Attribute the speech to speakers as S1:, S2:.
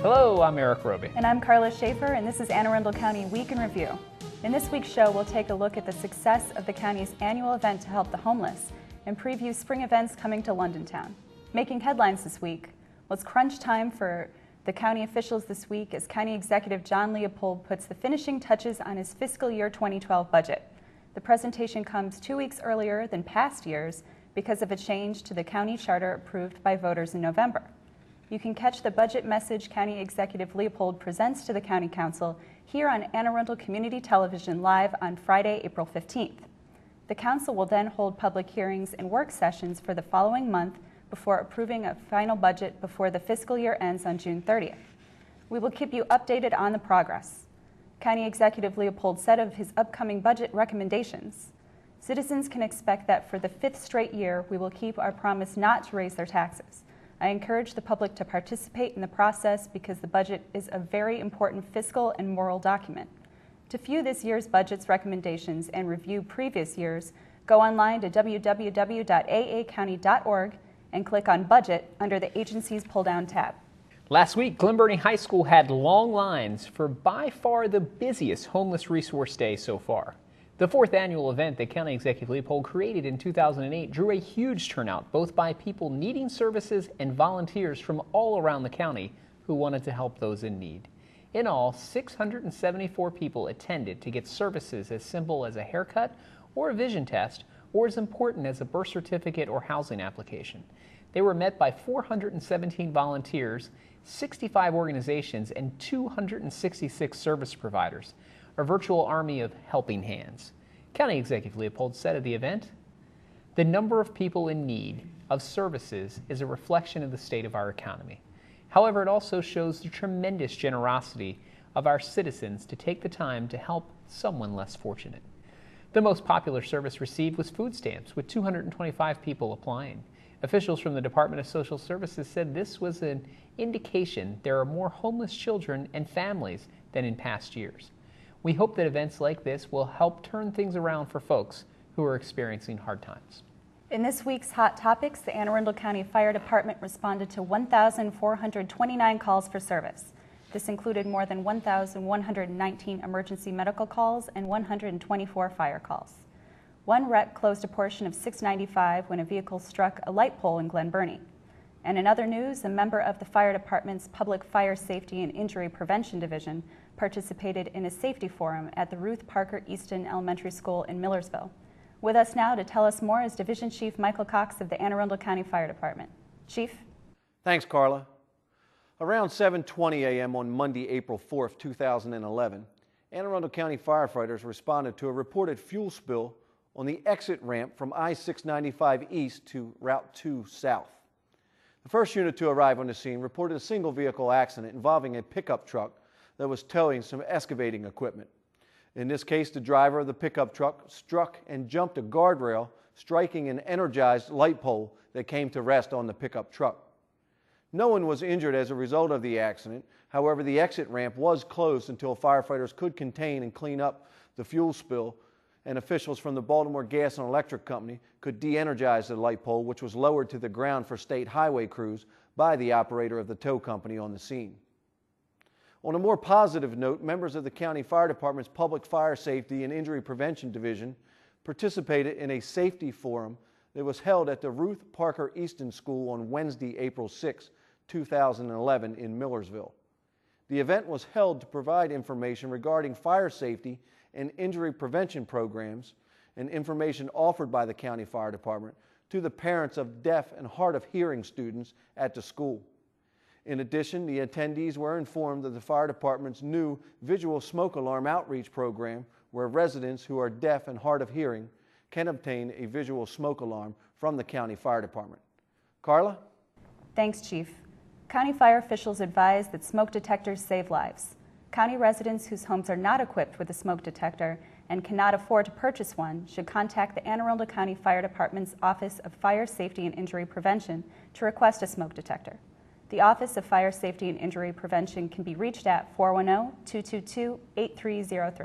S1: Hello, I'm Erik Robey.
S2: And I'm Karla Schaffer, and this is Anne Arundel County Week in Review. In this week's show, we'll take a look at the success of the county's annual event to help the homeless and preview spring events coming to London Town. Making headlines this week, well, it's crunch time for the county officials this week as County Executive John Leopold puts the finishing touches on his fiscal year 2012 budget. The presentation comes 2 weeks earlier than past years because of a change to the county charter approved by voters in November. You can catch the budget message County Executive Leopold presents to the County Council here on Anne Arundel Community Television live on Friday, April 15th. The Council will then hold public hearings and work sessions for the following month before approving a final budget before the fiscal year ends on June 30th. We will keep you updated on the progress. County Executive Leopold said of his upcoming budget recommendations, "Citizens can expect that for the 5th straight year, we will keep our promise not to raise their taxes. I encourage the public to participate in the process because the budget is a very important fiscal and moral document. To view this year's budget's recommendations and review previous years, go online to www.aacounty.org and click on Budget under the agency's pull-down tab."
S1: Last week, Glen Burnie High School had long lines for by far the busiest homeless resource day so far. The 4th annual event that County Executive Leopold created in 2008 drew a huge turnout both by people needing services and volunteers from all around the county who wanted to help those in need. In all, 674 people attended to get services as simple as a haircut or a vision test, or as important as a birth certificate or housing application. They were met by 417 volunteers, 65 organizations, and 266 service providers, a virtual army of helping hands. County Executive Leopold said of the event, "The number of people in need of services is a reflection of the state of our economy. However, it also shows the tremendous generosity of our citizens to take the time to help someone less fortunate." The most popular service received was food stamps, with 225 people applying. Officials from the Department of Social Services said this was an indication there are more homeless children and families than in past years. We hope that events like this will help turn things around for folks who are experiencing hard times.
S2: In this week's Hot Topics, the Anne Arundel County Fire Department responded to 1,429 calls for service. This included more than 1,119 emergency medical calls and 124 fire calls. One wreck closed a portion of 695 when a vehicle struck a light pole in Glen Burnie. And in other news, a member of the fire department's Public Fire Safety and Injury Prevention Division participated in a safety forum at the Ruth Parker Easton Elementary School in Millersville. With us now to tell us more is Division Chief Michael Cox of the Anne Arundel County Fire Department. Chief?
S3: Thanks, Karla. Around 7:20 a.m. on Monday, April 4th, 2011, Anne Arundel County firefighters responded to a reported fuel spill on the exit ramp from I-695 east to Route 2 south. The first unit to arrive on the scene reported a single vehicle accident involving a pickup truck that was towing some excavating equipment. In this case, the driver of the pickup truck struck and jumped a guardrail, striking an energized light pole that came to rest on the pickup truck. No one was injured as a result of the accident. However, the exit ramp was closed until firefighters could contain and clean up the fuel spill, and officials from the Baltimore Gas and Electric Company could de-energize the light pole, which was lowered to the ground for state highway crews by the operator of the tow company on the scene. On a more positive note, members of the County Fire Department's Public Fire Safety and Injury Prevention Division participated in a safety forum that was held at the Ruth Parker Easton School on Wednesday, April 6, 2011 in Millersville. The event was held to provide information regarding fire safety and injury prevention programs and information offered by the County Fire Department to the parents of deaf and hard of hearing students at the school. In addition, the attendees were informed of the fire department's new visual smoke alarm outreach program, where residents who are deaf and hard of hearing can obtain a visual smoke alarm from the County Fire Department. Karla?
S2: Thanks, Chief. County fire officials advise that smoke detectors save lives. County residents whose homes are not equipped with a smoke detector and cannot afford to purchase one should contact the Anne Arundel County Fire Department's Office of Fire Safety and Injury Prevention to request a smoke detector. The Office of Fire Safety and Injury Prevention can be reached at 410-222-8303.